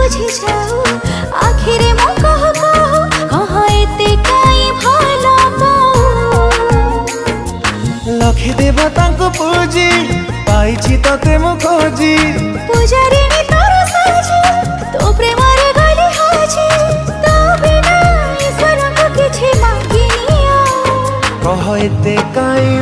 बुझी जाऊ आखिरे मो कह एते काई भला पाऊ लखी देवता को पूजी पाइछि तते मु खोजी पूजारी नी तोर साजी तो प्रेम रे गली हाजी तो बिना ईश्वर को किछि मांगिनिया कह एते काई